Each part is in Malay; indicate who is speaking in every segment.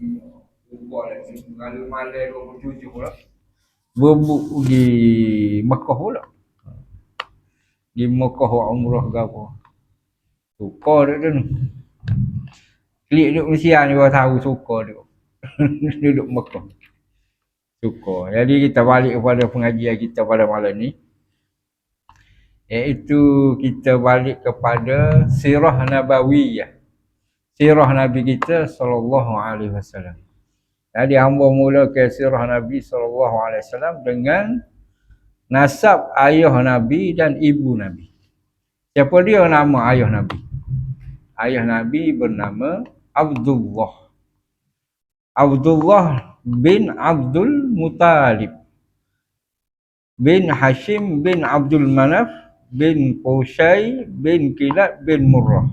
Speaker 1: Kalau malam 27 pula. Berbuk di Mekah pula. Di Mekah umrah ke apa. Suka dia tu. Klik duduk Malaysia ni baru tahu suka dia. Duduk Mekah. Suka. Jadi kita balik kepada pengajian kita pada malam ni. Iaitu kita balik kepada sirah nabawiyah. Sirah Nabi kita sallallahu alaihi wasallam. Jadi hamba mula ke sirah Nabi sallallahu alaihi wasallam dengan nasab ayah Nabi dan ibu Nabi. Siapa dia nama ayah Nabi? Ayah Nabi bernama Abdullah. Abdullah bin Abdul Muttalib bin Hashim bin Abdul Manaf bin Qusay bin Kilab bin Murrah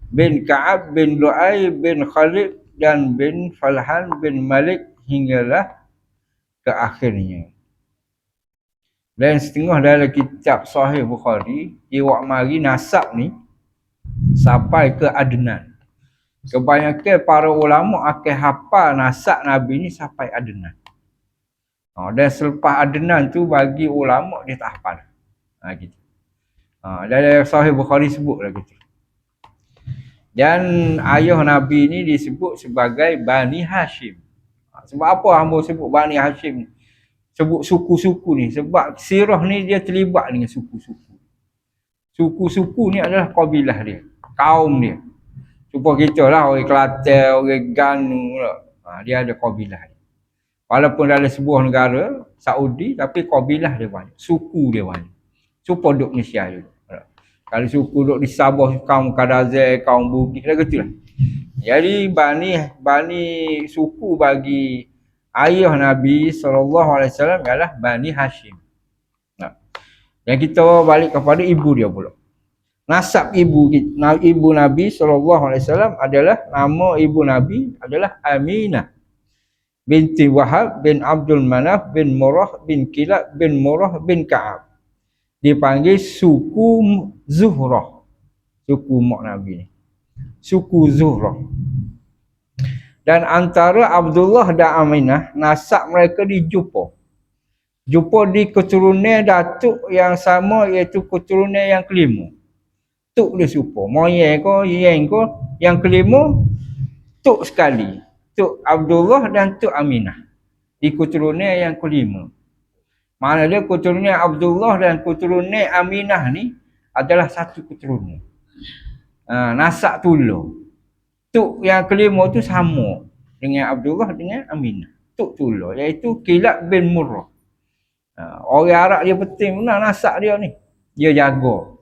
Speaker 1: bin Ka'ab bin Lu'ay bin Khalid dan bin Falhan bin Malik hinggalah ke akhirnya. Dan setengah dalam kitab Sahih Bukhari iwak mari nasab ni sampai ke Adnan. Kebanyakan para ulama akan hafal nasab Nabi ni sampai Adnan. Dan selepas Adnan tu bagi ulama dia tak hafal. Gitu. Dalam Sahih Bukhari sebutlah gitu. Dan ayah Nabi ni disebut sebagai Bani Hashim. Sebab apa hamba sebut Bani Hashim ni? Sebut suku-suku ni. Sebab sirah ni dia terlibat dengan suku-suku. Suku-suku ni adalah kabilah dia. Kaum dia. Supaya kita lah orang Kelantan, orang Ganu lah. Dia ada kabilah dia. Walaupun dalam sebuah negara, Saudi, tapi kabilah dia banyak. Suku dia banyak. Supaya duduk Malaysia juga. Kalau suku duduk di Sabah, kaum Kadazai, kaum Bugis, dah gitu lah. Jadi Bani suku bagi ayah Nabi SAW ialah Bani Hashim. Dan kita balik kepada ibu dia pula. Nasab ibu Nabi SAW adalah, nama ibu Nabi adalah Aminah binti Wahab bin Abdul Manaf bin Murrah bin Kilab bin Murrah bin Ka'ab. Dipanggil suku Zuhrah. Suku mak Nabi ni. Suku Zuhrah. Dan antara Abdullah dan Aminah, nasab mereka dijumpa. Jumpa di keturunan datuk yang sama, iaitu keturunan yang kelima. Tuk dia serupa. Moyang ko, yang ko, yang kelima, tuk sekali. Tuk Abdullah dan Tuk Aminah. Di keturunan yang kelima. Mana dia keturunan Abdullah dan keturunan Aminah ni adalah satu keturunan. Nasab tuluh. Tuk yang kelima tu sama dengan Abdullah dengan Aminah. Tuk tuluh, iaitu Kilab bin Murrah. Orang Arab dia penting benar nasab dia ni. Dia jaga.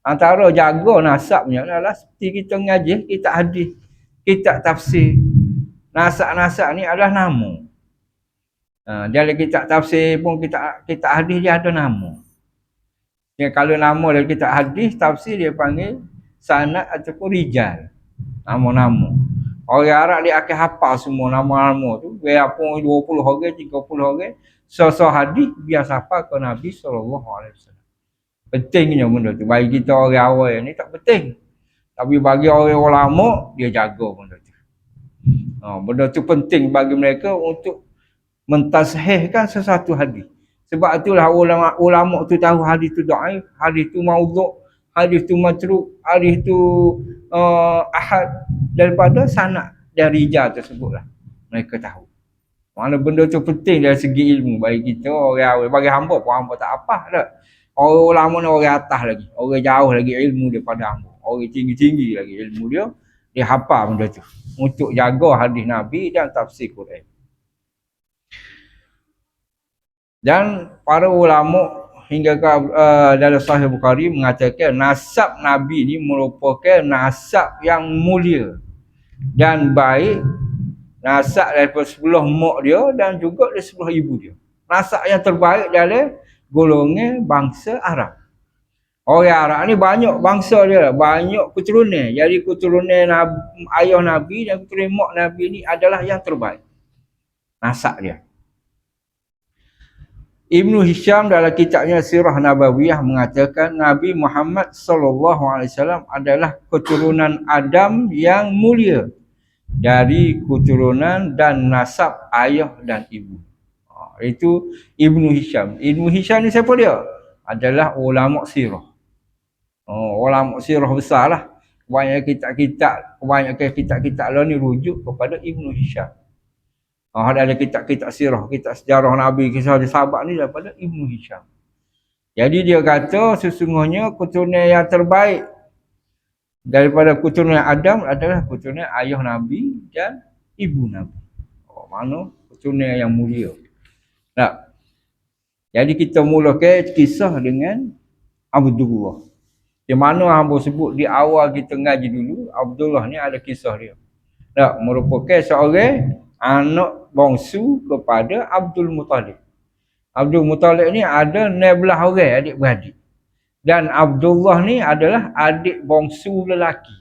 Speaker 1: Antara jaga nasabnya adalah seperti kita ngaji, kita hadis, kita tafsir. Nasab-nasab ni adalah nama. Dalam kitab tafsir pun kita hadis dia ada nama. Ya, kalau nama dalam kitab hadis tafsir dia panggil sanad ataupun rijal. Nama-nama. Orang Arab dia akan hafal semua nama-nama tu. Biarpun 20 orang, 30 orang, sesuatu hadis biasa hafal ke Nabi SAW. Pentingnya benda tu. Bagi kita orang awal ni tak penting. Tapi bagi orang ulama dia jaga benda tu. Benda tu penting bagi mereka untuk mentashihkan sesuatu hadis. Sebab itulah ulama tu tahu hadis tu dhaif, hadis tu maudhu', hadis tu matruk, hadis tu ahad, daripada sanad dan rijal tersebutlah mereka tahu. Mana benda tu penting dari segi ilmu bagi kita orang awal. Bagi hamba pun hamba tak apa dah. Orang ulama ni orang atas lagi, orang jauh lagi ilmu daripada hamba. Orang tinggi-tinggi lagi ilmu dia, dia hafal benda tu untuk jaga hadis Nabi dan tafsir Quran. Dan para ulama hingga ke dalam Sahih Bukhari mengatakan nasab Nabi ni merupakan nasab yang mulia dan baik, nasab daripada sebelah mak dia dan juga dari sebelah ibu dia. Nasab yang terbaik dalam golongan bangsa Arab. Orang Arab ni banyak bangsa dia, banyak keturunan. Jadi keturunan ayah Nabi dan keturunan mak Nabi ni adalah yang terbaik. Nasab dia. Ibnu Hisham dalam kitabnya Sirah Nabawiyah mengatakan Nabi Muhammad SAW adalah keturunan Adam yang mulia dari keturunan dan nasab ayah dan ibu. Itu Ibnu Hisham. Ibnu Hisham ni siapa dia? Adalah ulama sirah. Ulama sirah besar lah. Kebanyakan kitab-kitab lah ni rujuk kepada Ibnu Hisham. Ada kitab-kitab sirah, kitab sejarah Nabi, kisah sahabat ni daripada Ibnu Hisham. Jadi dia kata sesungguhnya keturunan yang terbaik daripada keturunan Adam adalah keturunan ayah Nabi dan ibu Nabi. Mana keturunan yang mulia. Tak? Jadi kita mulakan kisah dengan Abdullah. Di mana hamba sebut di awal kita ngaji dulu, Abdullah ni ada kisah dia. Tak? Merupakan seorang anak bongsu kepada Abdul Muttalib. Abdul Muttalib ni ada 16 orang adik-beradik. Dan Abdullah ni adalah adik bongsu lelaki.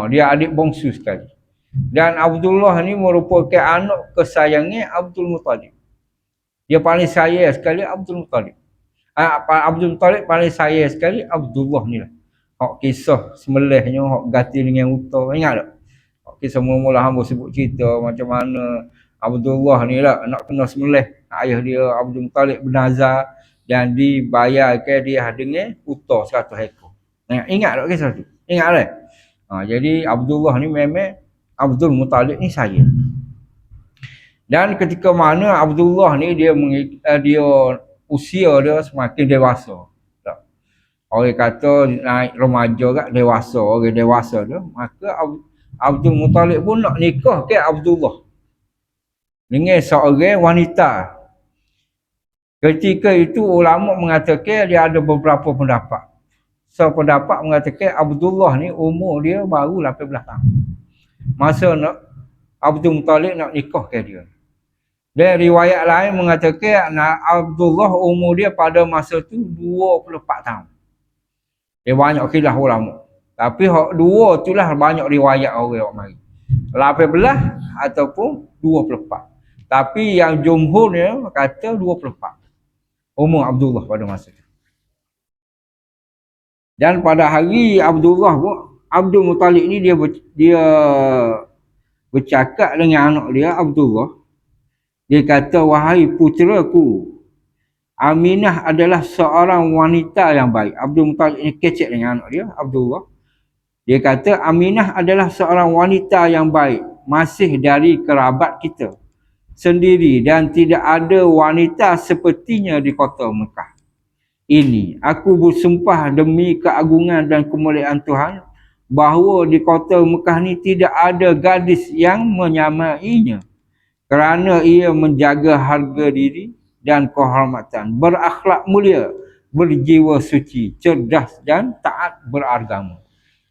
Speaker 1: Dia adik bongsu sekali. Dan Abdullah ni merupakan anak kesayangan Abdul Muttalib. Dia paling sayang sekali Abdul Muttalib. Abdul Muttalib paling sayang sekali Abdullah ni lah. Kisah semelihnya, ganti dengan utah. Ingat tak? Kisah mula-mula hamba sebut cerita macam mana Abdullah ni lah nak kena semelih. Ayah dia Abdul Muttalib bernazar dan dibayarkan dia dengan utah 100 ekor. Ingat tak kisah tu? Ingat tak? Jadi Abdullah ni memang Abdul Muttalib ni sayang. Dan ketika mana Abdullah ni dia usia dia semakin dewasa. Tak? Orang kata naik remaja kat dewasa, orang dewasa dia, maka Abdul Muttalib pun nak nikah ke Abdullah dengan seorang wanita. Ketika itu ulama mengatakan dia ada beberapa pendapat. Pendapat mengatakan Abdullah ni umur dia baru 18 tahun. Masa nak Abdul Muttalib nak nikah ke dia. Dan riwayat lain mengatakan Abdullah umur dia pada masa tu 24 tahun. Dia banyak khilaf ulama. Tapi dua itulah banyak riwayat orang mari. 18 ataupun 24. Tapi yang jumhurnya kata 24. Umur Abdullah pada masa itu. Dan pada hari Abdullah pun, Abdul Muttalib ni dia bercakap dengan anak dia Abdullah. Dia kata, wahai puteraku, Aminah adalah seorang wanita yang baik. Abdul Muttalib ni kecek dengan anak dia Abdullah. Dia kata Aminah adalah seorang wanita yang baik, masih dari kerabat kita sendiri dan tidak ada wanita sepertinya di kota Mekah. Ini aku bersumpah demi keagungan dan kemuliaan Tuhan bahawa di kota Mekah ni tidak ada gadis yang menyamainya kerana ia menjaga harga diri dan kehormatan, berakhlak mulia, berjiwa suci, cerdas dan taat beragama.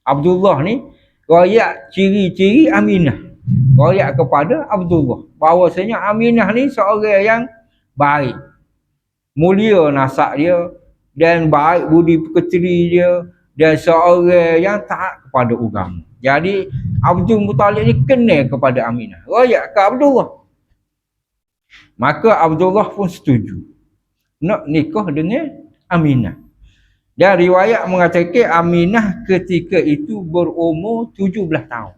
Speaker 1: Abdullah ni royak ciri-ciri Aminah. Royak kepada Abdullah bahawasanya Aminah ni seorang yang baik, mulia nasab dia dan baik budi pekerti dia dan seorang yang taat kepada agama. Jadi Abdul Muttalib ni kenal kepada Aminah, royak ke Abdullah. Maka Abdullah pun setuju nak nikah dengan Aminah. Dan riwayat mengatakan Aminah ketika itu berumur 17 tahun.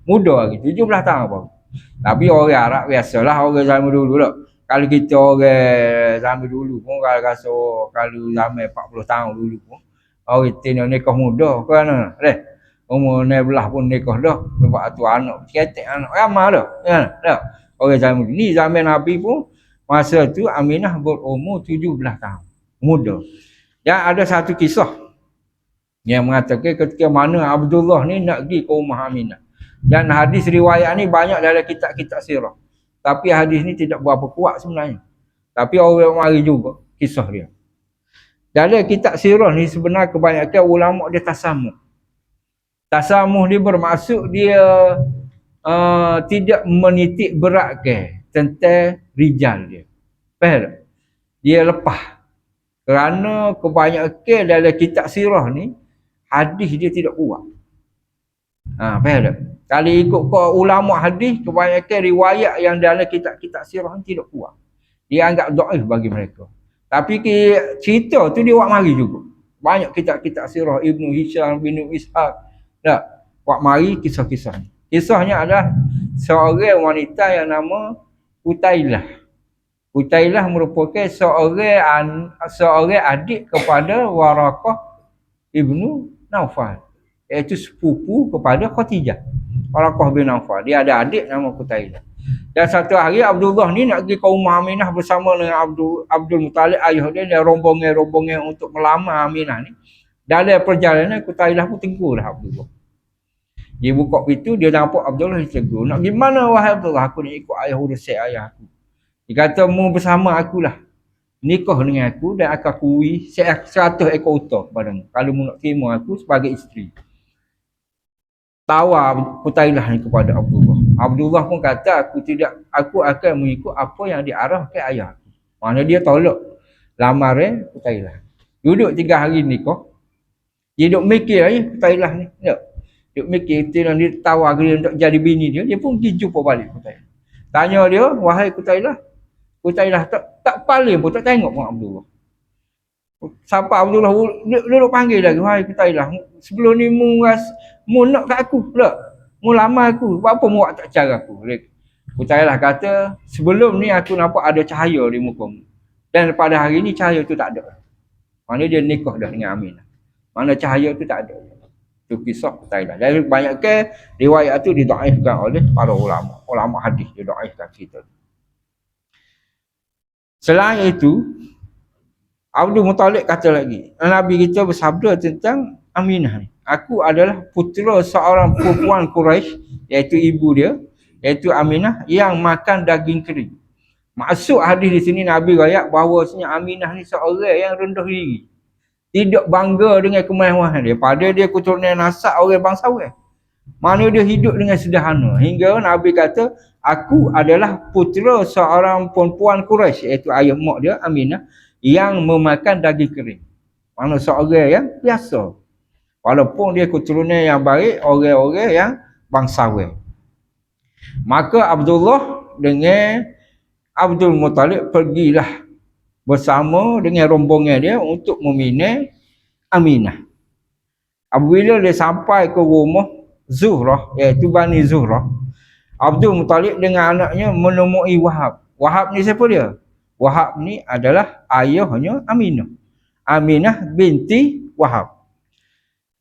Speaker 1: Muda lagi, 17 tahun baru. Tapi orang Arab biasalah, orang zaman dulu lah. Kalau kita orang zaman dulu pun, kalau rasa kalau zaman 40 tahun dulu pun, orang kita nikah muda. Kerana umur 16 pun nikah dah. Sebab tu anak, cetek anak ramah dah. Kan? Orang zaman dulu. Ni zaman Nabi pun, masa tu Aminah berumur 17 tahun. Muda. Dan ada satu kisah yang mengatakan ketika mana Abdullah ni nak pergi ke rumah Aminah. Dan hadis riwayat ni banyak dalam kitab-kitab sirah. Tapi hadis ni tidak berapa kuat sebenarnya. Tapi orang mari juga kisah dia. Dalam kitab sirah ni sebenarnya kebanyakan ulama dia tasamuh. Tasamuh ni bermaksud dia tidak menitik beratkan tentang rijal dia. Faham? Dia lepas. Kerana kebanyakan dalam kitab sirah ni hadis dia tidak kuat. Faham tak? Kalau ikut ulama hadis, kebanyakan riwayat yang dalam kitab-kitab sirah ni tidak kuat. Dia anggap dhaif bagi mereka. Tapi cerita tu dia buat mari juga. Banyak kitab-kitab sirah Ibnu Hisham, Ibnu Ishaq, buat mari kisah-kisah ni. Kisahnya adalah seorang wanita yang nama Utailah. Utailah merupakan seorang adik kepada Waraqah ibnu Naufal, iaitu sepupu kepada Khadijah. Waraqah bin Naufal, dia ada adik nama Utailah. Dan satu hari Abdullah ni nak pergi ke rumah Aminah bersama dengan Abdul Muttalib ayah dia rombongan untuk melamar Aminah ni. Dalam perjalanan Utailah pun tegur dah Abdullah. Dia buka pintu, dia nampak Abdullah tegur. Nak pergi mana wahai Abdullah? Aku nak ikut ayah, urusan ayah aku. Dia kata, mu bersama akulah. Nikah dengan aku dan akan kuih 100 ekor unta kepadamu. Kalau mu nak terima aku sebagai isteri. Tawar Utailah ni kepada Abdullah. Abdullah pun kata, aku akan mengikut apa yang diarahkan ayah aku. Mana dia tolak lamaran Utailah. Duduk 3 hari nikah. Dia duduk mikir lagi Utailah ni. Duduk mikir, dia tawar dia untuk jadi bini dia. Dia pun pergi jumpa balik Utailah. Tanya dia, wahai Utailah. Utailah tak paling pun, tak tengok pun Abdullah. Sampai Abdullah duduk panggil lagi, wahai Utailah. Sebelum ni mu nak kat aku pula. Mu lamar aku. Apa mu tak cara aku? Utailah kata, sebelum ni aku nampak ada cahaya di muka mu. Dan pada hari ni cahaya tu tak ada. Mana dia nikah dah dengan Aminah. Mana cahaya tu tak ada. Itu kisah Utailah. Dan banyakkan riwayat tu didaifkan oleh para ulama. Ulama hadis didaifkan cerita. Selain itu, Abdul Muttalib kata lagi, Nabi kita bersabda tentang Aminah ni. Aku adalah putera seorang perempuan Quraisy, iaitu ibu dia, iaitu Aminah, yang makan daging kering. Maksud hadis di sini Nabi rakyat bahawasanya Aminah ni seorang yang rendah diri. Tidak bangga dengan kemewahan dia. Pada dia keturunan nasab orang bangsawan. Mana dia hidup dengan sederhana. Hingga Nabi kata, aku adalah putera seorang perempuan Quraisy, iaitu ayah mak dia Aminah, yang memakan daging kering. Mana seorang yang biasa. Walaupun dia keturunan yang baik, orang-orang yang bangsawan. Maka Abdullah dengan Abdul Muttalib pergilah bersama dengan rombongan dia untuk meminang Aminah. Apabila dia sampai ke rumah Zuhrah, iaitu Bani Zuhrah, Abdul Muttalib dengan anaknya menemui Wahab. Wahab ni siapa dia? Wahab ni adalah ayahnya Aminah. Aminah binti Wahab.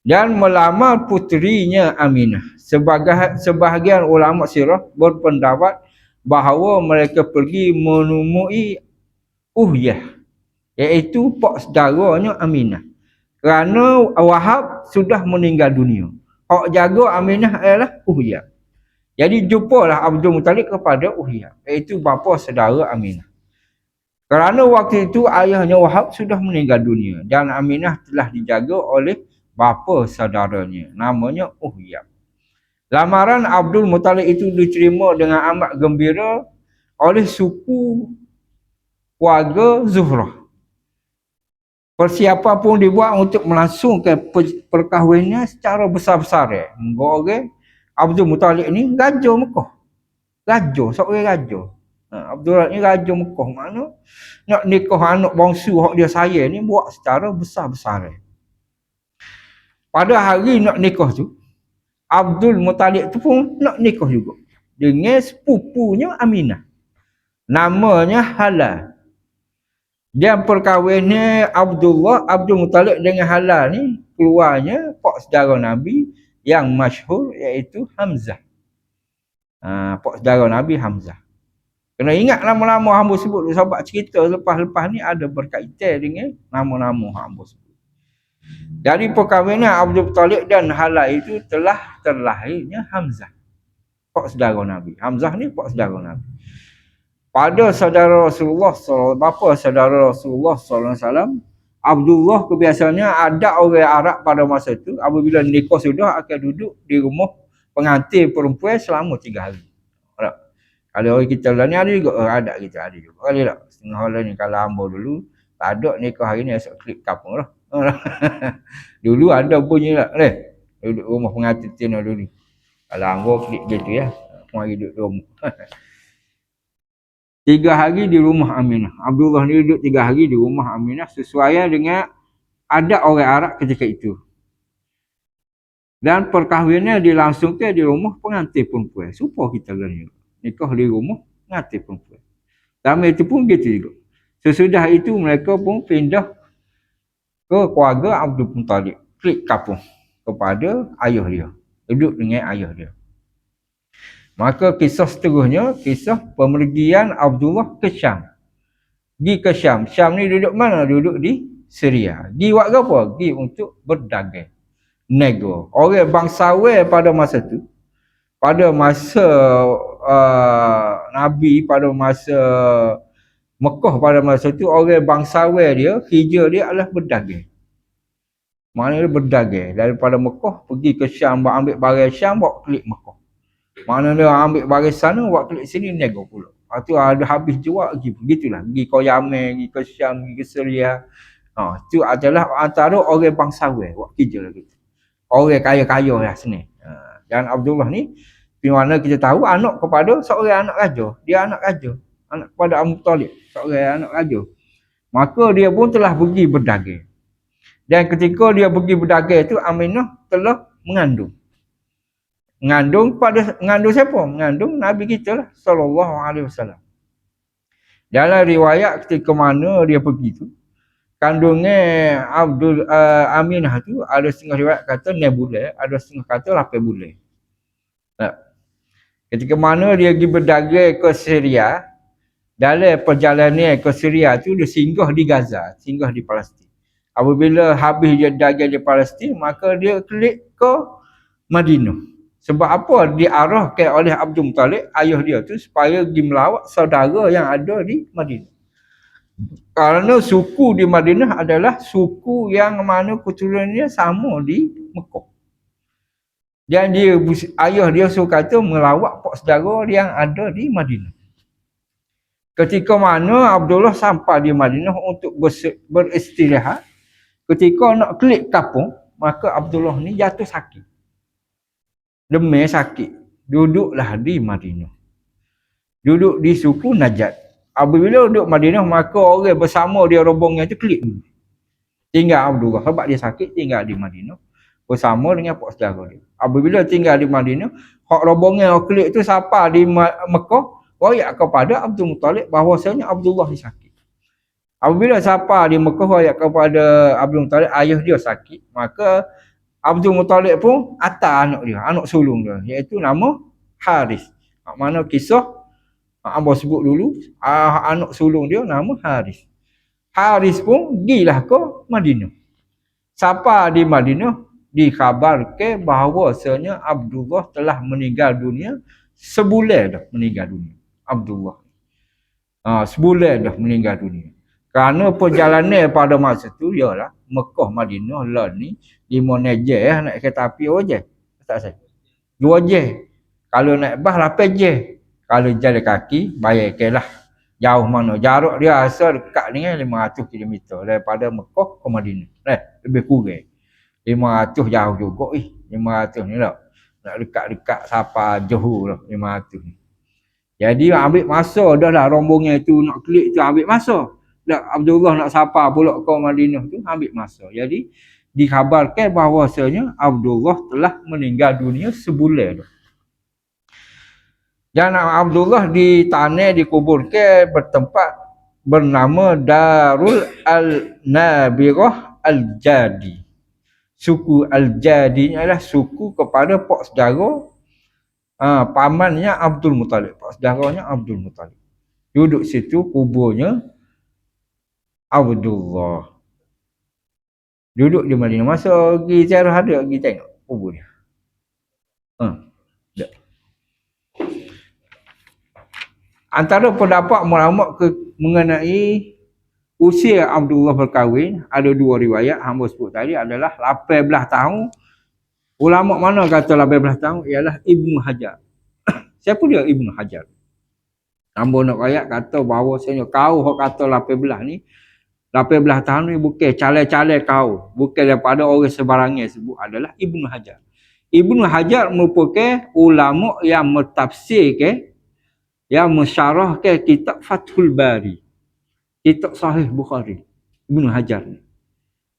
Speaker 1: Dan melamar puterinya Aminah. Sebahagian ulama sirah berpendapat bahawa mereka pergi menemui Uhyah, iaitu pak saudaranya Aminah. Kerana Wahab sudah meninggal dunia. Hak jaga Aminah adalah Uhyah. Jadi jumpalah Abdul Muttalib kepada Uhyah, iaitu bapa saudara Aminah. Kerana waktu itu ayahnya Wahab sudah meninggal dunia dan Aminah telah dijaga oleh bapa saudaranya, namanya Uhyah. Lamaran Abdul Muttalib itu diterima dengan amat gembira oleh suku keluarga Zuhrah. Persiapan pun dibuat untuk melangsungkan perkahwinan secara besar-besar. Orang Abdul Muttalib ni raja Mekah. Raja, seorang raja. Abdul ni raja Mekah. Mana nak nikah anak bangsu hak dia sayang ni buat secara besar-besar. Pada hari nak nikah tu, Abdul Muttalib tu pun nak nikah juga dengan sepupunya Aminah. Namanya Halal. Dan perkahwinan Abdul Muttalib dengan Halal ni keluarnya pak saudara Nabi yang masyhur, iaitu Hamzah. Pak saudara Nabi Hamzah. Kena ingat nama-nama hamba sebut sebab cerita lepas-lepas ni ada berkaitan dengan nama-nama hamba sebut. Dari perkahwinan Abdul Muttalib dan Halal itu telah terlahirnya Hamzah, pak saudara Nabi. Hamzah ni pak saudara Nabi. Pada saudara Rasulullah SAW, bapa saudara Rasulullah SAW, Abdullah kebiasaannya ada orang Arab pada masa itu, apabila nikah sudah akan duduk di rumah pengantin perempuan selama 3 hari. Kalau orang kita lah ni ada juga, ada kita ada juga. Kalau tak, setengah orang ni kalau hamba dulu, tak ada nikah hari ni esok klik kapung lah. Dulu ada bunyi lah, duduk rumah pengantin tina dulu. Kalau hamba klik gitu ya, mari duduk rumah. 3 hari di rumah Aminah. Abdullah ni duduk 3 hari di rumah Aminah sesuai dengan adat orang Arab ketika itu. Dan perkahwinan dilangsungkan di rumah pengantin perempuan. Supaya kita gani. Nikah di rumah pengantin perempuan. Sama itu pun gitu juga. Sesudah itu mereka pun pindah ke keluarga Abdul Muttalib. Klik kapung kepada ayah dia. Duduk dengan ayah dia. Maka kisah seterusnya, kisah pemergian Abdullah ke Syam. Pergi ke Syam. Syam ni duduk mana? Duduk di Syria. Pergi buat apa? Pergi untuk berdagang. Nego. Orang bangsawan pada masa tu, pada masa Nabi, pada masa Mekah pada masa tu, orang bangsawan dia, hijrah dia adalah berdagang. Maknanya berdagang. Daripada Mekah pergi ke Syam, ambil barang Syam, bawa klik Mekah. Maknanya ambil barang sana, bawa klik sini, nego pula. Lepas tu ada habis jual pergi. Begitulah. Pergi ke Yaman, pergi ke Syam, pergi ke Syria. Itu adalah antara orang bangsawan. Buat kerja lagi. Orang kaya-kaya lah sini. Dan Abdullah ni, di mana kita tahu anak kepada seorang anak raja. Dia anak raja. Anak kepada Abu Talib. Seorang anak raja. Maka dia pun telah pergi berdagang. Dan ketika dia pergi berdagang itu, Aminah telah mengandung. Mengandung siapa? Mengandung Nabi kita lah. Sallallahu alaihi wasallam. Dalam riwayat ketika mana dia pergi tu, kandungnya Aminah tu ada setengah riwayat kata 9 bulan, ada setengah kata 8 bulan. Ketika mana dia pergi berdagang ke Syria, dalam perjalanan ke Syria tu dia singgah di Gaza, singgah di Palestin. Apabila habis dia dagang di Palestin, maka dia klik ke Madinah. Sebab apa? Diarahkan oleh Abdul Muttalib, ayah dia tu, supaya pergi melawat saudara yang ada di Madinah. Kerana suku di Madinah adalah suku yang mana keturunannya sama di Mekah. Dan dia, ayah dia suruh kata melawat pak saudara yang ada di Madinah. Ketika mana Abdullah sampai di Madinah untuk beristirahat, ketika nak klik kapung, maka Abdullah ni jatuh sakit. Demam sakit. Duduklah di Madinah. Duduk di suku Najat. Apabila duduk Madinah, maka orang bersama dia rombongan tu klik. Tinggal Abdullah. Sebab dia sakit, tinggal di Madinah. Bersama dengan pak saudara dia. Apabila tinggal di Madinah, hak rombongan klik tu siapa di Mekah, royak kepada Abdul Muttalib bahawasanya Abdullah ni sakit. Apabila siapa di Mekah royak kepada Abdul Muttalib, ayah dia sakit, maka Abdul Muttalib pun atas anak dia, anak sulung dia, iaitu nama Haris. Mana kisah Abah sebut dulu, anak sulung dia nama Haris. Haris pun pergilah ke Madinah. Siapa di Madinah dikhabarkan bahawasanya Abdullah telah meninggal dunia, sebulan dah meninggal dunia. Abdullah. Sebulan dah meninggal dunia. Kerana perjalanan pada masa tu ialah Mekah Madinah lah ni 5 je naik kereta api je. Tak saya. 2 je. Kalau naik bas 8 je. Kalau jalan kaki bayar kelah. Jauh mana? Jarak dia asal dekat dengan 500 km daripada Mekah ke Madinah. Lebih kurang. 500 jauh juga 500 ni lah. Nak dekat-dekat siapa Johor lah 500 ni. Jadi ambil masa dah lah rombongan tu nak klik tu ambil masa. Dah Abdullah nak sapa pula ke Madinah tu ambil masa. Jadi dikhabarkan bahawasanya Abdullah telah meninggal dunia sebulan dah. Dan Abdullah di tanah dikuburkan bertempat bernama Darul Al-Nabirah Al-Jadi. Suku Al-Jadi ni adalah suku kepada pak saudara pamannya Abdul Muttalib, pak saudaranya Abdul Muttalib. Duduk situ kuburnya Abdullah. Duduk di Madinah. Masa pergi ziarah ada pergi tengok kubur dia. Antara pendapat ulama mengenai usia Abdullah berkahwin, ada 2 riwayat hamba sebut tadi adalah 18 tahun. Ulama mana kata 18 tahun ialah Ibnu Hajar. Siapa dia Ibnu Hajar? Hamba nak rakyat kata bahawasanya kau kata 18 ni 18 tahun ni bukan calai-calai kau, bukan daripada orang sebarangnya sebut, adalah Ibnu Hajar. Ibnu Hajar merupakan ulama yang mentafsirkan, yang mensyarahkan kitab Fathul Bari, kitab Sahih Bukhari. Ibnu Hajar ni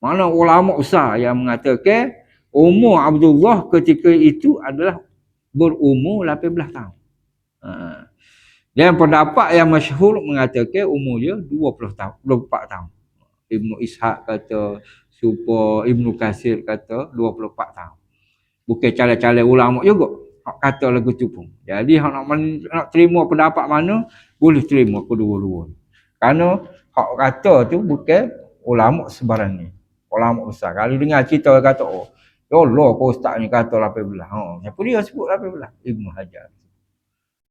Speaker 1: mana ulama besar yang mengatakan Umur Abdullah ketika itu adalah berumur 18 tahun. Dan pendapat yang masyhur mengatakan umur dia 20 tahun, 24 tahun. Ibnu Ishaq kata, Ibnu Katsir kata 24 tahun. Bukan calon-calon ulama juga hak kata lagu tu pun. Jadi hak nak terima pendapat mana, boleh terima kedua-dua. Kerana hak kata tu bukan ulama sebarang ni. Ulama besar. Kalau dengar cerita orang kata, oh, ya Allah, kau ustaz ni kata 18. Siapa dia sebut 18? Ibnu Hajar.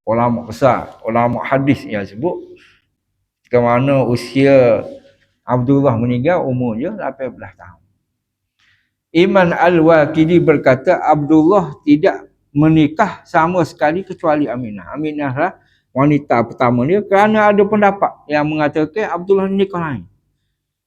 Speaker 1: Ulama besar, ulama hadis yang sebut ke mana usia Abdullah meninggal umur dia 18 tahun. Iman Al-Waqidi berkata Abdullah tidak menikah sama sekali kecuali Aminah. Aminah lah wanita pertama dia, kerana ada pendapat yang mengatakan Abdullah nikah lain.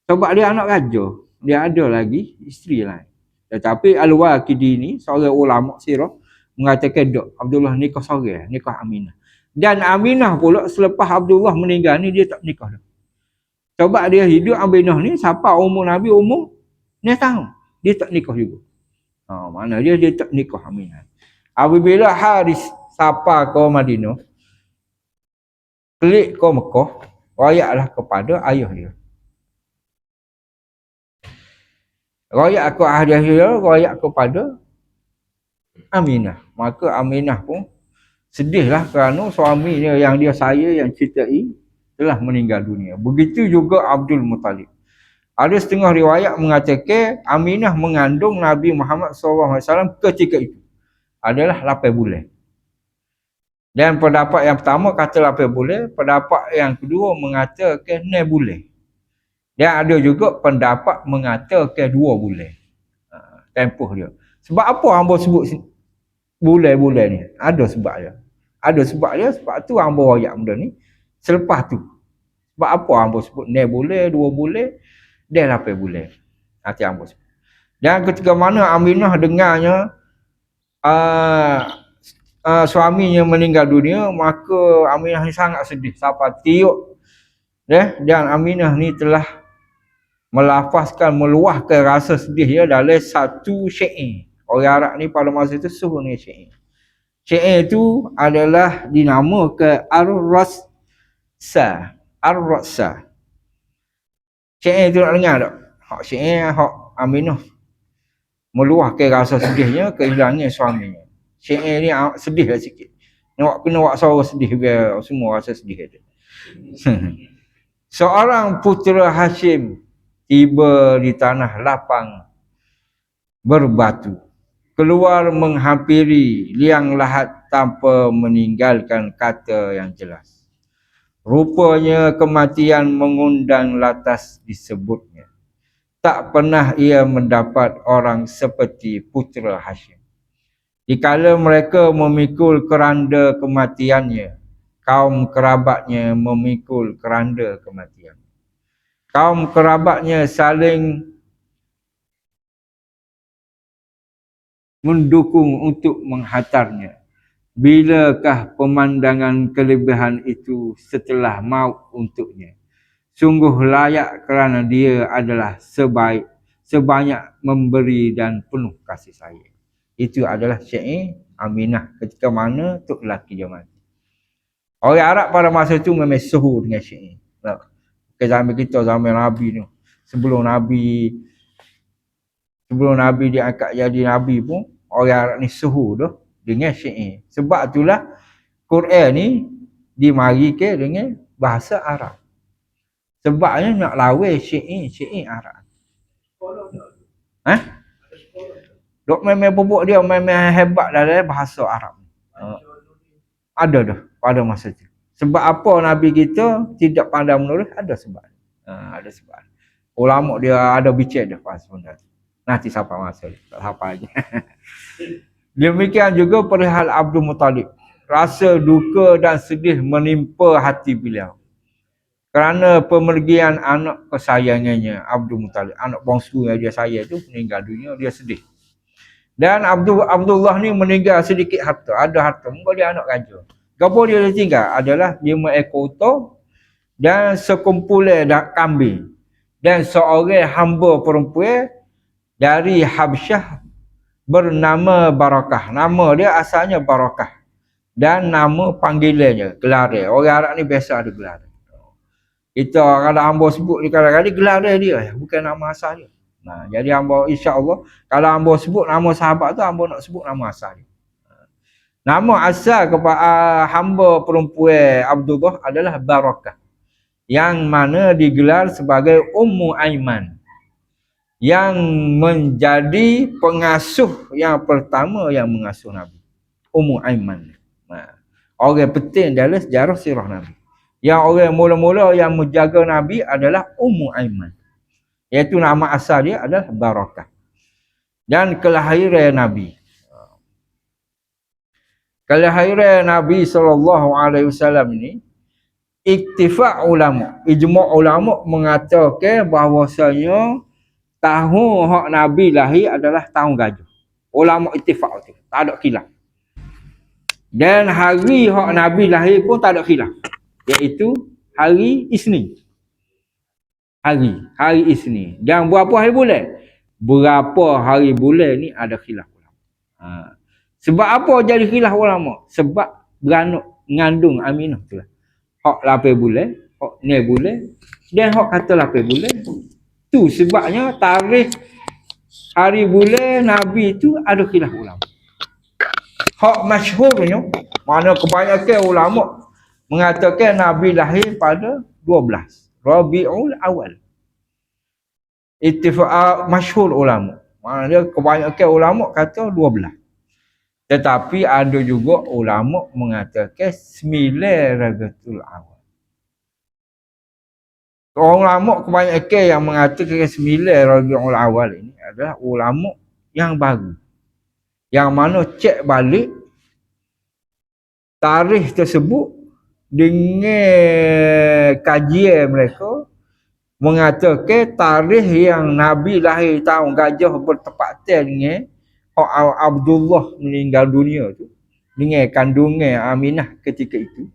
Speaker 1: Sebab dia anak raja, dia ada lagi isteri lain. Tetapi Al-Waqidi ni seorang ulama sirah mengatakan dok, Abdullah nikah seorang, nikah Aminah. Dan Aminah pula selepas Abdullah meninggal ni dia tak nikah dah. Sebab dia hidup Aminah ni sampai umur Nabi umur 9 tahun. Dia tak nikah juga. Mana dia tak nikah Aminah. Apabila Haris sapa ke Madinah, klik ke Mekah, rayaklah kepada ayah dia. Rayak ke ayah dia, rayak kepada Aminah. Maka Aminah pun sedihlah kerana suaminya yang dia sayang, yang cintai, telah meninggal dunia. Begitu juga Abdul Muttalib. Ada setengah riwayat mengatakan Aminah mengandung Nabi Muhammad SAW ketika itu adalah 8 bulan. Dan pendapat yang pertama kata 8 bulan, pendapat yang kedua mengatakan 9 bulan. Dan ada juga pendapat mengatakan 2 bulan. Tempoh dia. Sebab apa hamba sebut bulan-bulan ni? Ada sebab dia. Ada sebab dia, sebab tu hamba royak benda ni. Selepas tu. Sebab apa hamba sebut 9 bulan, 2 bulan, dan 8 bulan. Nanti hamba sebut. Dan ketika mana Aminah dengarnya suaminya meninggal dunia, maka Aminah ni sangat sedih sampai tiuk. Dan Aminah ni telah melafazkan, meluahkan rasa sedih dia dalam satu syair. Orang Arab ni pada masa itu suruh ni syair. Syair itu adalah dinamakan Ar-Rassa. Ar-Rassa. Syair itu nak dengar tak? Hak syair, hak Aminah meluahkan rasa sedihnya kehilangan suaminya. Syair ni sedih lah sikit. Kena buat suara sedih biar semua rasa sedih ada. Seorang putera Hashim tiba di tanah lapang berbatu. Keluar menghampiri liang lahat tanpa meninggalkan kata yang jelas. Rupanya kematian mengundang lantas disebutnya. Tak pernah ia mendapat orang seperti putera Hashim. Dikala mereka memikul keranda kematiannya, kaum kerabatnya memikul keranda kematian. Kaum kerabatnya saling mendukung untuk menghantarnya. Bilakah pemandangan kelebihan itu setelah maut untuknya? Sungguh layak kerana dia adalah sebanyak memberi dan penuh kasih sayang. Itu adalah syair Aminah ketika mana tok lelaki dia mati. Orang Arab pada masa itu memang suhu dengan syair. Ke zaman kita, zaman Nabi ni. Sebelum Nabi diangkat jadi Nabi pun, orang Arab ni suhu dah dengan syair. Sebab itulah Quran ni dimarikan dengan bahasa Arab. Sebabnya nak lawan syair Arab. Dok memang bubuk dia memang hebat dalam bahasa Arab. Ada dah pada masa itu. Sebab apa Nabi kita tidak pandai menulis? Ada sebab. Ada sebab. Ulama dia ada bincang dah pasal benda tu. Nanti siapa masa tak apa aja. Demikian juga perihal Abdul Muttalib. Rasa duka dan sedih menimpa hati beliau. Kerana pemergian anak kesayangannya Abdul Muttalib, anak bongsu yang dia sayang tu meninggal dunia, dia sedih. Dan Abdullah ni meninggal sedikit harta, ada harta, mungkin dia anak raja. Apa dia tinggal adalah 5 ekor unta dan sekumpulan kambing dan seorang hamba perempuan dari Habsyah bernama Barakah. Nama dia asalnya Barakah. Dan nama panggilannya, gelar dia. Orang Arab ni biasa ada gelar dia. Kita kalau hamba sebut ni kadang-kadang gelar dia, bukan nama asal dia. Nah, jadi hamba insya-Allah kalau hamba sebut nama sahabat tu, hamba nak sebut nama asal dia. Nama asal kepada hamba perempuan Abdullah adalah Barakah. Yang mana digelar sebagai Ummu Aiman. Yang menjadi pengasuh yang pertama yang mengasuh Nabi. Ummu Aiman. Nah, orang penting dalam sejarah sirah Nabi. Yang orang mula-mula yang menjaga Nabi adalah Ummu Aiman. Iaitu nama asal dia adalah Barakah. Dan kelahiran Nabi. Kelahiran Nabi SAW ini, iktifak ulama, ijma' ulama mengatakan bahawasanya tahun hak Nabi lahir adalah tahun gajah. Ulama iktifak tu, tak ada khilaf. Dan hari hak Nabi lahir pun tak ada khilaf. Iaitu hari Isnin. Hari Isnin. Dan berapa hari bulan? Berapa hari bulan ni ada khilaf ulama. Sebab apa jadi khilaf ulama? Sebab beranak mengandung Aminah tu lah. Hak 8 bulan, hak 9 bulan, dan hak kata 8 bulan. Tu sebabnya tarikh hari bulan Nabi tu ada khilaf ulama. Hak masyhurnya, mana kebanyakan ulama mengatakan Nabi lahir pada 12 Rabiul Awal. Ittifaq masyhur ulama. Maknanya kebanyakan ulama kata 12. Tetapi ada juga ulama mengatakan 9 Rabiul Awal. Orang ulama kebanyakan yang mengatakan 9 Rabiul Awal ini adalah ulama yang baru. Yang mana cek balik tarikh tersebut dengan kajian mereka mengatakan tarikh yang Nabi lahir tahun gajah bertepatan dengan Abdullah meninggal dunia tu, dengan kandungan Aminah ketika itu,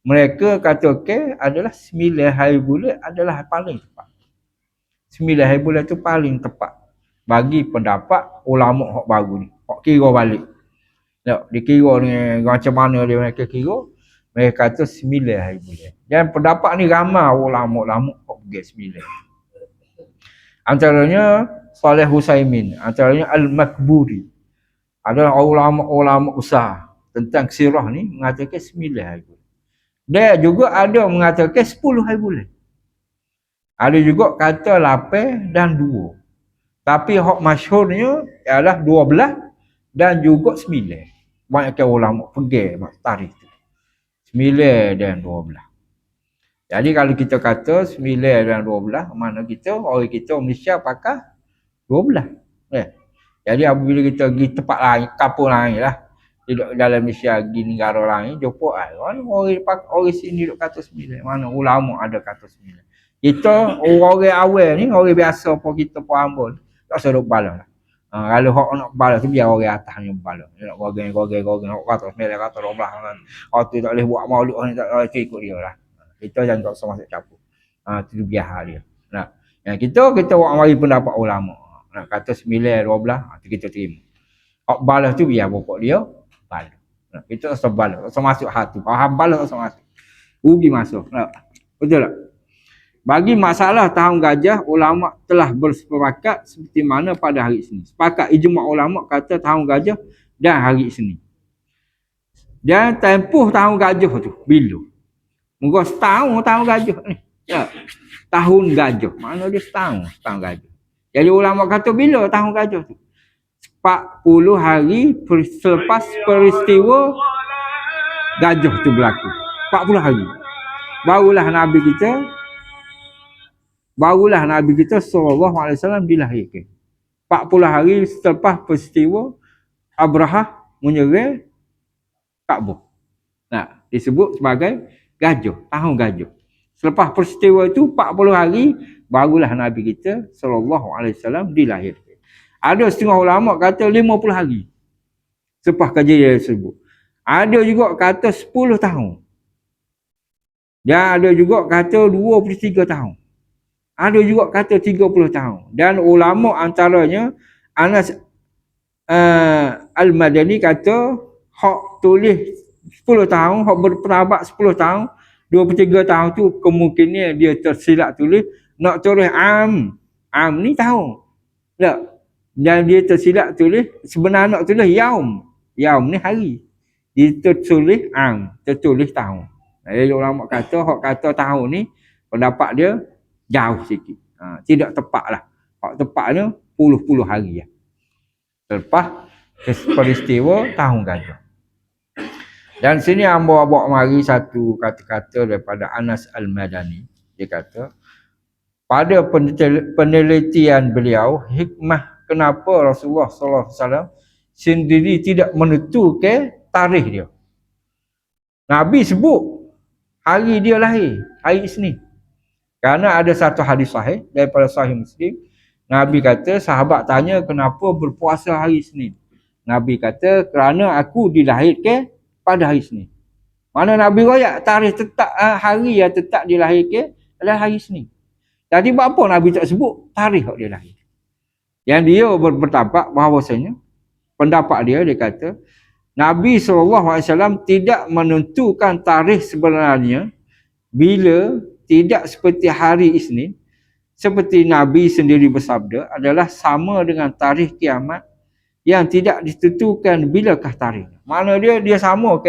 Speaker 1: mereka katakan adalah 9 hari bulan adalah paling tepat. 9 hari bulan tu paling tepat bagi pendapat ulama hak baru ni. Hak kira balik. Tak, dikira ni macam mana dia mereka kira. Mereka kata 9 hari bulan. Dan pendapat ni ramai ulama-ulama hak pergi 9. Antaranya Saleh Husaimin, antaranya Al-Makburi. Adalah ulama-ulama besar tentang sirah ni mengatakan 9 hari bulan. Dia juga ada mengatakan 10 hari bulan. Ada juga kata 8 dan 2. Tapi hak masyhurnya ialah 12 dan juga 9. Banyak ulama pergi tarikh tu. 9 dan 12. Jadi kalau kita kata 9 dan 12, mana kita, orang kita Malaysia pakai 12. Jadi apabila kita pergi tempat lain, kampung lain lah, duduk dalam Malaysia, pergi negara lain, jumpa orang sini duduk kata 9. Mana ulama ada kata 9. Kita orang awal ni, orang biasa pun kita pun hamba, tak usah duduk balas lah. Kalau hak nak balas tu biar orang atasnya balas. Dia nak gogeng. Hak kata 9 kata 12 kan. Hak tu tak boleh buat maulid ni, tak boleh ikut dia lah. Kita jangan tak usah masuk campur. Tu biar dia. Nah, yang kita buat mari pendapat ulama. Nak kata 9 12, tu kita terima. Hak balas tu biar bapak dia balas. Nah, kita tak usah balas, tak usah masuk hati. Faham balas tak usah masuk. Rugi masuk. Nah, betul tak? Bagi masalah tahun gajah, ulama telah bersepakat seperti mana pada hari Isnin. Sepakat ijma' ulama kata tahun gajah dan hari Isnin. Dan tempoh tahun gajah tu bila? Mungkin setahun tahun gajah ni. Ya. Tahun gajah. Mana dia setahun gajah. Jadi ulama kata bila tahun gajah tu? 40 hari selepas peristiwa gajah tu berlaku. 40 hari. Barulah Nabi kita SAW dilahirkan. 40 hari selepas peristiwa Abrahah menyerang Kaabah. Nah, disebut sebagai gajah, tahun gajah. Selepas peristiwa itu 40 hari barulah Nabi kita SAW dilahirkan. Ada setengah ulama kata 50 hari selepas kejadian tersebut. Ada juga kata 10 tahun. Dan ada juga kata 23 tahun. Ada juga kata 30 tahun. Dan ulama antaranya Anas Al-Madani kata hak tulis 10 tahun, hak berperabat 10 tahun, 23 tahun tu kemungkinan dia tersilap tulis nak tulis am ni tahun. Tak. Dan dia tersilap tulis sebenarnya nak tulis yaum ni hari. Dia tertulis tertulis tahun. Jadi ulama kata hak kata tahun ni pendapat dia jauh sikit. Tidak tepat lah. Hak tepatnya puluh-puluh hari. Lepas peristiwa tahun gajah. Dan sini hamba bawa mari satu kata-kata daripada Anas Al-Madani. Dia kata, pada penelitian beliau, hikmah kenapa Rasulullah SAW sendiri tidak menentukan tarikh dia. Nabi sebut hari dia lahir, hari Isnin. Kerana ada satu hadis sahih daripada Sahih Muslim, Nabi kata, sahabat tanya kenapa berpuasa hari Isnin. Nabi kata, kerana aku dilahirkan pada hari Isnin. Mana Nabi royak tarikh tetap hari yang tetap dilahirkan adalah hari Isnin. Jadi apa Nabi tak sebut tarikh dia lahir. Yang dia berpendapat bahawasanya pendapat dia kata Nabi SAW tidak menentukan tarikh sebenarnya bila tidak seperti hari Isnin. Seperti Nabi sendiri bersabda adalah sama dengan tarikh kiamat yang tidak ditentukan bilakah tarikh. Mana dia sama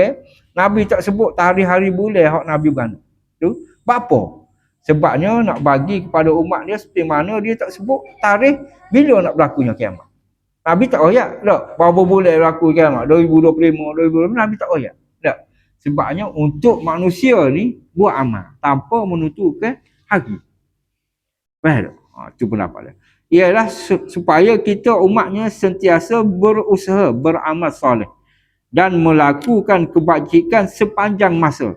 Speaker 1: Nabi tak sebut tarikh hari bulan hak Nabi beranak. Tu apa? Sebabnya nak bagi kepada umat dia seperti mana dia tak sebut tarikh bila nak berlakunya kiamat. Nabi tak royak tak berapa bulan berlaku kiamat 2025 Nabi tak royak tak. Sebabnya untuk manusia ni buat amal tanpa menentukan hari. Faham tak? Itu pendapat dia. Ialah supaya kita umatnya sentiasa berusaha beramal soleh dan melakukan kebajikan sepanjang masa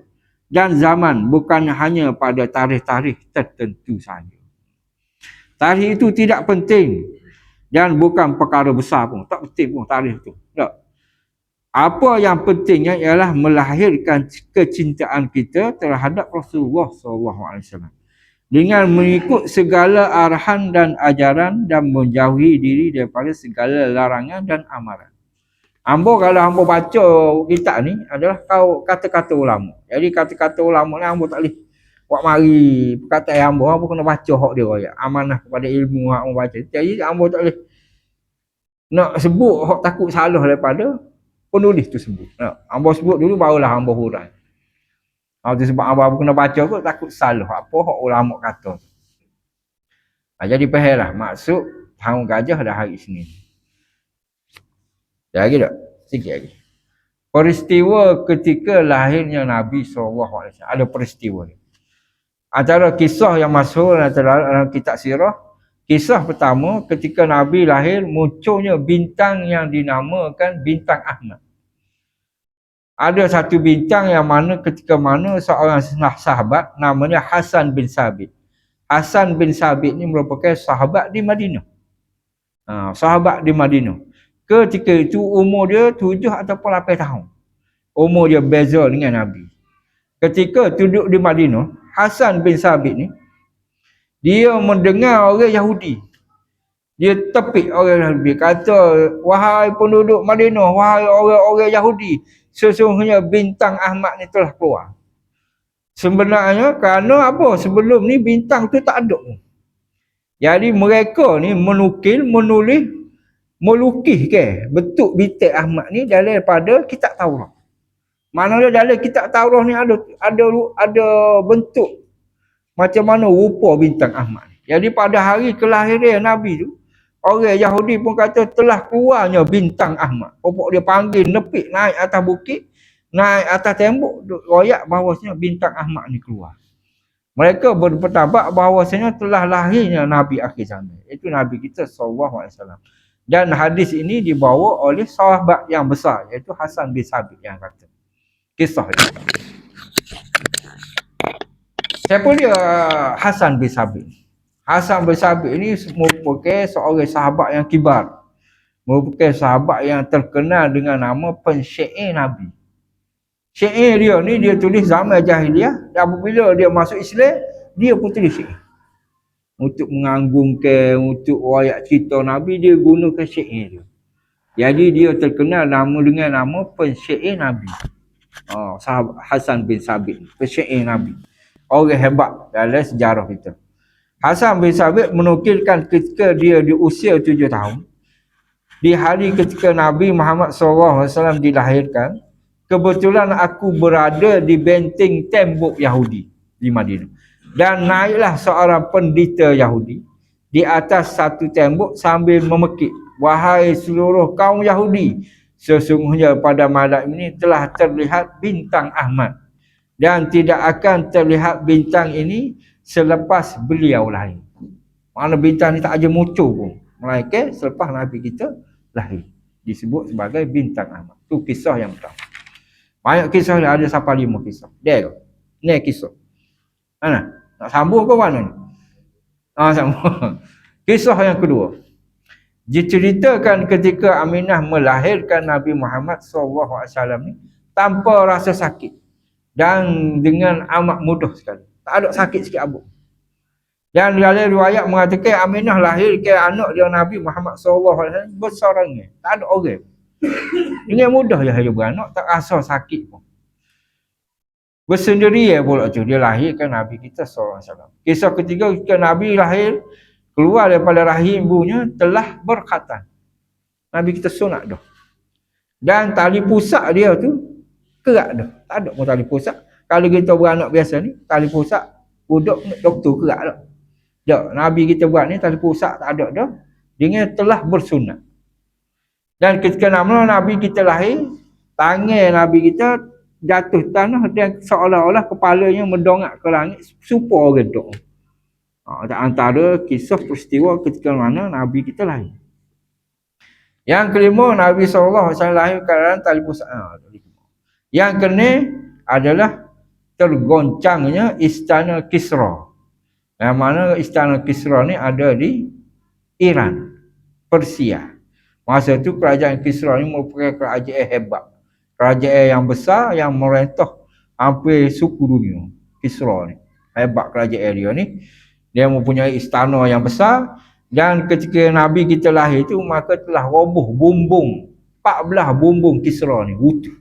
Speaker 1: dan zaman, bukan hanya pada tarikh-tarikh tertentu saja. Tarikh itu tidak penting dan bukan perkara besar pun. Tak penting pun tarikh itu. Tak. Apa yang pentingnya ialah melahirkan kecintaan kita terhadap Rasulullah SAW dengan mengikut segala arahan dan ajaran dan menjauhi diri daripada segala larangan dan amaran. Ambo kalau ambo baca kitab ni adalah kata-kata ulama. Jadi kata-kata ulama ni ambo tak boleh buat mari perkataan ambo kena baca hak dia royak. Amanah kepada ilmu hak ambo baca. Jadi ambo tak boleh nak sebut hak takut salah daripada penulis tu sebut. Ambo sebut dulu barulah ambo hurai. Itu sebab abang kena baca kot takut salah apa hak ulama kata. Jadi fahamlah maksud tahun gajah dah hari Isnin. Lagi tak? Sikit lagi. Peristiwa ketika lahirnya Nabi SAW. Ada peristiwa ni. Antara kisah yang masyhur dalam kitab sirah, kisah pertama ketika Nabi lahir munculnya bintang yang dinamakan bintang Ahmad. Ada satu bintang yang mana ketika mana seorang sahabat namanya Hasan bin Sabit. Hasan bin Sabit ni merupakan sahabat di Madinah. Sahabat di Madinah. Ketika itu umur dia 7 ataupun 8 tahun. Umur dia beza dengan Nabi. Ketika duduk di Madinah, Hasan bin Sabit ni dia mendengar orang Yahudi. Dia tepik orang Yahudi. Kata, wahai penduduk Madinah, wahai orang-orang Yahudi, sesungguhnya bintang Ahmad ni telah keluar. Sebenarnya kerana apa? Sebelum ni bintang tu tak ada. Jadi mereka ni menulis, melukis bentuk bintang Ahmad ni daripada kitab Taurat. Maknanya dalam kitab Taurat ni ada bentuk macam mana rupa bintang Ahmad ni. Jadi pada hari kelahiran Nabi tu, orang Yahudi pun kata telah keluarnya bintang Ahmad. Pokok dia panggil nepik naik atas bukit, naik atas tembok, royak bahawasanya bintang Ahmad ni keluar. Mereka berpendapat bahawasanya telah lahirnya Nabi akhir zaman. Itu Nabi kita SAW. Dan hadis ini dibawa oleh sahabat yang besar, iaitu Hasan bin Sabit yang kata. Kisah ini. Siapa dia Hasan bin Sabit? Hasan bin Sabit ini merupakan seorang sahabat yang kibar. Merupakan sahabat yang terkenal dengan nama pensyair Nabi. Syair dia ni dia tulis zaman jahiliah, dan apabila dia masuk Islam, dia pun tulis syair. Untuk menganggungkan, untuk rakyat cerita Nabi, dia gunakan syair dia. Jadi dia terkenal dengan nama pensyair Nabi. Sahabat Hasan bin Sabit, pensyair Nabi. Orang hebat dalam sejarah kita. Hasan bin Sabit menukilkan ketika dia di usia 7 tahun, di hari ketika Nabi Muhammad SAW dilahirkan, kebetulan aku berada di benteng tembok Yahudi di Madinah. Dan naiklah seorang pendeta Yahudi di atas satu tembok sambil memekik, "Wahai seluruh kaum Yahudi, sesungguhnya pada malam ini telah terlihat bintang Ahmad. Dan tidak akan terlihat bintang ini selepas beliau lahir." Mana bintang ni tak aja muncul pun, melainkan selepas Nabi kita lahir. Disebut sebagai bintang Ahmad. Itu kisah yang pertama. Banyak kisah dia, ada sampai 5 kisah. Dia tu. Ni kisah. Mana? Nak sambung ke mana ni? Sambung. Kisah yang kedua. Diceritakan ketika Aminah melahirkan Nabi Muhammad SAW ni tanpa rasa sakit dan dengan amat mudah sekali. Tak ada sakit sikit abuk. Dan dalam riwayat mengatakan Aminah lahir ke anak dia Nabi Muhammad SAW bersorangnya. Tak ada orang. Dengan mudah dia beranak, tak rasa sakit pun. Bersendirian pula tu dia lahirkan Nabi kita SAW. Kisah ketiga, ketika Nabi lahir, keluar daripada rahim ibunya telah berkhatan. Nabi kita sunat dah. Dan tali pusat dia tu kerat dah. Tak ada pun tali pusat. Kalau kita beranak biasa ni, tali pusat budak doktor kerat dah. Tak, Nabi kita buat ni tali pusat tak ada dah. Dia telah bersunat. Dan ketika nama Nabi kita lahir, tangan Nabi kita jatuh tanah dan seolah-olah kepalanya mendongak ke langit supaya orang doa. Antara kisah peristiwa ketika mana Nabi kita lahir. Yang kelima, Nabi SAW lahir keadaan tali pusat. Yang keenam adalah tergoncangnya istana Kisra. Yang mana istana Kisra ni ada di Iran, Persia. Masa tu kerajaan Kisra ni merupakan kerajaan hebat. Kerajaan yang besar yang merentah hampir suku dunia. Kisra ni. Hebat kerajaan dia ni. Dia mempunyai istana yang besar. Dan ketika Nabi kita lahir tu, maka telah roboh bumbung. 14 bumbung Kisra ni. Runtuh.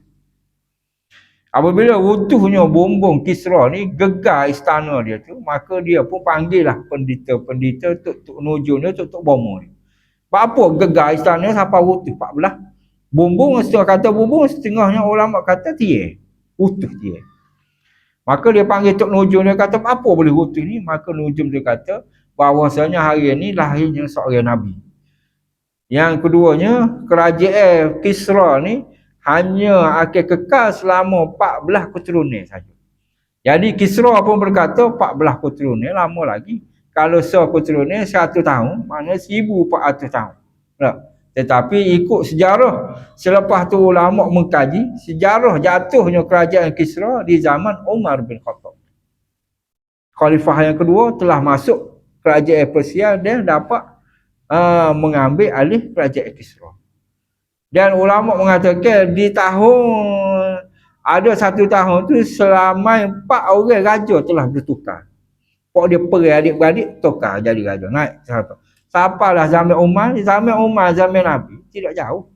Speaker 1: Apabila runtuhnya bumbung Kisra ni, gegar istana dia tu, maka dia pun panggil lah pendeta-pendeta, tuk-tuk nujun dia, tuk-tuk bomo ni. Apa gegar istana sampai runtuh 14 bumbung. Setengah kata bumbung, setengahnya ulama kata tiang. Runtuh tiang. Maka dia panggil Tok Nujum, dia kata apa boleh runtuh ni? Maka Nujum dia kata bahawasanya hari ini lahirnya seorang Nabi. Yang keduanya, kerajaan Kisra ni hanya akan kekal selama 14 keturunan saja. Jadi Kisra pun berkata 14 keturunan lama lagi. Kalau keturunan 100 tahun, maknanya 1400 tahun. Tak? Tetapi ikut sejarah, selepas tu ulama mengkaji sejarah jatuhnya kerajaan Kisra di zaman Umar bin Khattab. Khalifah yang kedua telah masuk kerajaan Persia dan dapat mengambil alih kerajaan Kisra. Dan ulama mengatakan di tahun ada 1 tahun tu selama 4 orang raja telah bertukar. Pok dia pergi adik-beradik tukar jadi raja, naik satu. Sapalah zaman Umar, zaman Nabi tidak jauh.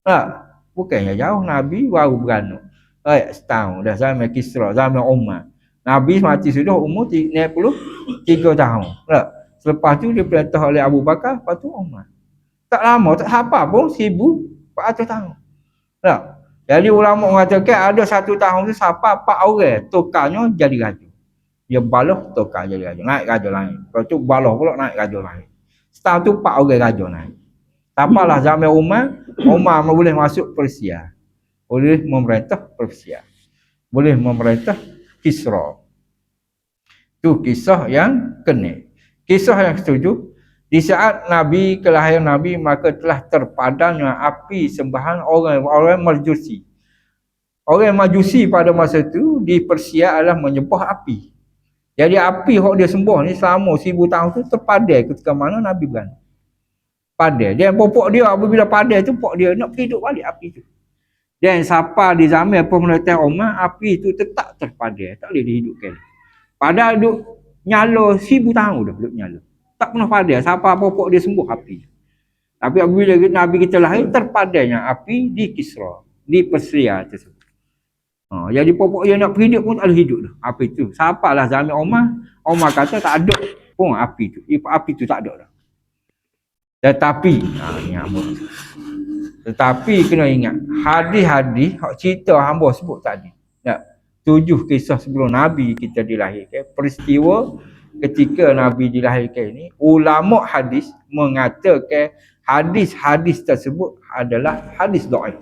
Speaker 1: Tak, bukannya jauh. Nabi baru beranak. Setahun dah zaman Kisra, zaman Umar. Nabi mati sudah umur 63 tahun. Tak. Selepas tu dia perintah oleh Abu Bakar, lepas tu Umar. Tak lama, tak apa pun 1400 tahun. Tak. Jadi ulama mengatakan ada 1 tahun tu sampai 4 orang tukarnya jadi raja. Dia baloh tukar jadi raja, naik raja lain. Lepas tu baloh pula naik raja lain. Setahun tu 4 orang raja naik. Tak apalah zaman Umar boleh masuk Persia. Boleh memerintah Persia. Boleh memerintah Kisra. Tu kisah yang keenam. Kisah yang ketujuh, di saat Nabi kelahiran Nabi, maka telah terpadamnya api sembahan orang Majusi. Orang Majusi pada masa itu di Persia adalah menyembah api. Jadi api yang dia sembah ni selama 1000 tahun tu terpadai ketika mana Nabi beranak. Padai. Dan pokok dia apabila padai tu, pokok dia nak hidup balik api tu. Dan sampai di zaman pemerintahan Umar, api tu tetap terpadai. Tak boleh dihidupkan. Padahal duk nyala 1000 tahun dah duk nyala. Tak pernah padai. Sampai pokok dia sembuh api. Tapi apabila Nabi kita lahir, terpadainya api di Kisra, di Persia tersebut. Jadi pokok yang nak hidup pun tak ada hidup dah. Api tu. Sampailah zaman Omar kata tak ada pun api tu. Api tu tak ada dah. Tetapi, tetapi kena ingat, hadis-hadis hak cerita hamba sebut tadi. Tak? 7 kisah sebelum Nabi kita dilahirkan, peristiwa ketika Nabi dilahirkan ini, ulama hadis mengatakan hadis-hadis tersebut adalah hadis dhaif.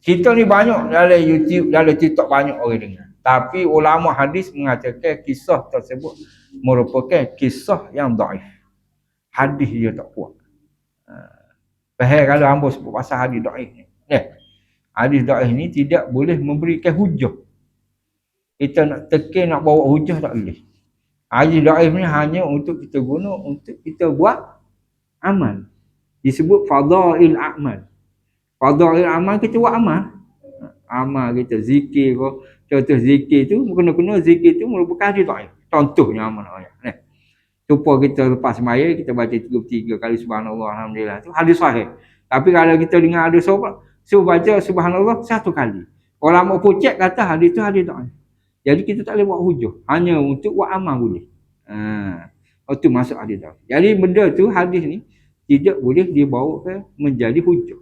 Speaker 1: Cerita ni banyak dalam YouTube, dalam TikTok banyak orang dengar. Tapi ulama hadis mengatakan kisah tersebut merupakan kisah yang dhaif. Hadis dia tak kuat. Faham kalau hamba sebut pasal hadis dhaif ni. Hadis dhaif ni tidak boleh memberikan hujah. Kita nak tekan, nak bawa hujah tak boleh. Hadis dhaif ni hanya untuk kita guna untuk kita buat amal. Disebut fadail amal. Fadail amal kita buat amal. Amal kita zikir ke, contoh zikir tu kena zikir tu merupakan hadis dhaif. Contohnya amal ayat. Supaya kita lepas semaya kita baca 33 kali subhanallah alhamdulillah tu hadis sahih. Tapi kalau kita dengar ada sahabat suruh baca subhanallah 1 kali. Ulama pocek kata hadis tu hadis dhaif. Jadi kita tak boleh buat hujah, hanya untuk buat amal boleh. Itu masuk hadis dhaif. Jadi benda tu hadis ni tidak boleh dibawa ke menjadi hujah.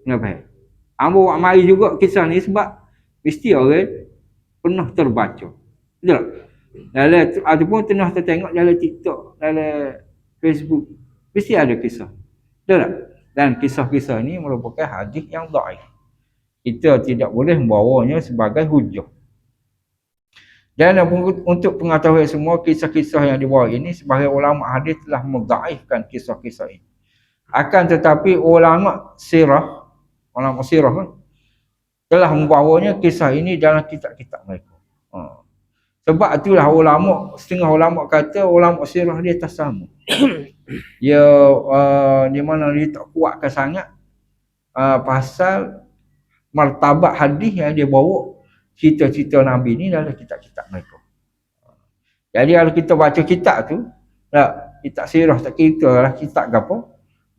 Speaker 1: Kenapa? Hamba buat mari juga kisah ni sebab mesti orang pernah terbaca. Betul? Dalam ataupun pernah tertengok dalam TikTok, dalam Facebook, mesti ada kisah. Betul tak? Dan kisah-kisah ini merupakan hadis yang dhaif. Kita tidak boleh membawanya sebagai hujah. Dan untuk pengetahuan semua, kisah-kisah yang dibawa ini sebagai ulama hadis telah mendhaifkan kisah-kisah ini. Akan tetapi ulama sirah telah membawanya kisah ini dalam kitab-kitab mereka. Sebab itulah setengah ulama kata ulama sirah dia tak sama. Dia di mana dia tak kuatkan sangat pasal martabat hadis yang dia bawa cerita-cerita Nabi ni dalam kitab-kitab mereka. Jadi kalau kita baca kitab tu, kitab sirah tak kira lah kitab ke apa,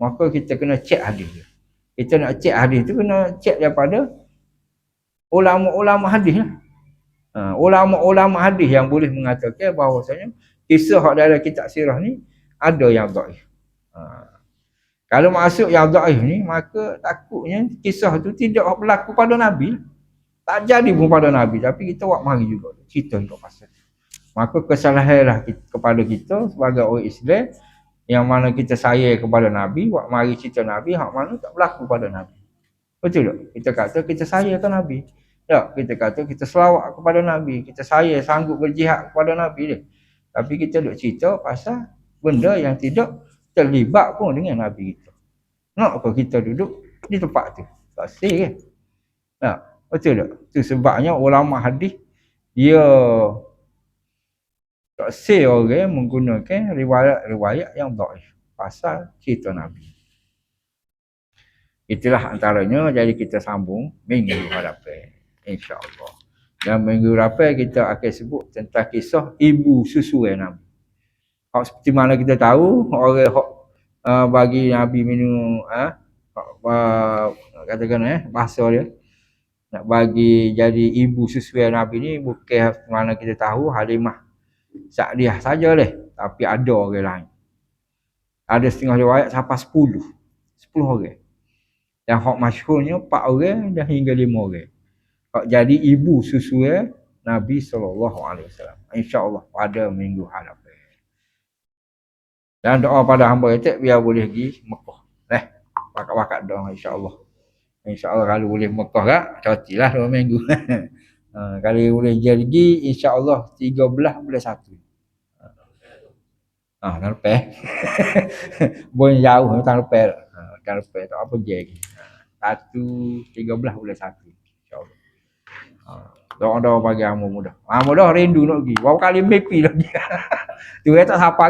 Speaker 1: maka kita kena cek hadis dia. Kita nak cek hadis tu kena cek daripada ulama-ulama hadis lah. Ulama-ulama hadis yang boleh mengatakan bahawasanya kisah dalam kitab sirah ni ada yang dhaif. Kalau masuk yang dhaif ni, maka takutnya kisah tu tidak berlaku pada Nabi. Tak jadi pun pada Nabi, tapi kita buat mari juga cerita untuk pasal. Maka kesalahanlah kepada kita sebagai orang Islam yang mana kita sayang kepada Nabi, buat mari cerita Nabi hak mana tak berlaku pada Nabi. Betul tak? Kita kata kita sayangkan Nabi. Tak, kita kata kita selawat kepada Nabi, kita sanggup berjihad kepada Nabi dia. Tapi kita duk cerita pasal benda yang tidak terlibat pun dengan Nabi kita. Nak apa kita duduk di tempat tu? Tak sih kan? Tak, betul tak? Itu sebabnya ulama hadis dia tak sih orang menggunakan riwayat-riwayat yang dhaif pasal cerita Nabi. Itulah antaranya, jadi kita sambung minggu hadapan. InsyaAllah. Dan minggu depan kita akan sebut tentang kisah ibu susu Nabi. Seperti mana kita tahu, orang bagi Nabi minum, katakan bahasa dia, nak bagi jadi ibu susu Nabi ni bukan mana kita tahu Halimah Sa'diyah saja lah. Tapi ada orang lain. Ada setengah riwayat sampai 10 orang. Yang hak masyhurnya 4 orang dan hingga 5 orang. Jadi ibu susu Nabi SAW. InsyaAllah pada minggu hadapan. Dan doa pada hamba itu biar boleh pergi Mekah. Bakat-bakat doa insyaAllah. InsyaAllah kalau boleh Mekah tak, cotilah 2 minggu. Kalau boleh pergi insyaAllah 13 bulan 1. Tahun lepas. Boleh jauh tahun lepas. Tahun lepas tak apa je lagi. 13 bulan 1. InsyaAllah. Doa-doa bagi hamba mudah. Hamba dah rindu nak pergi. Berapa kali mimpi lagi. Tu tak siapa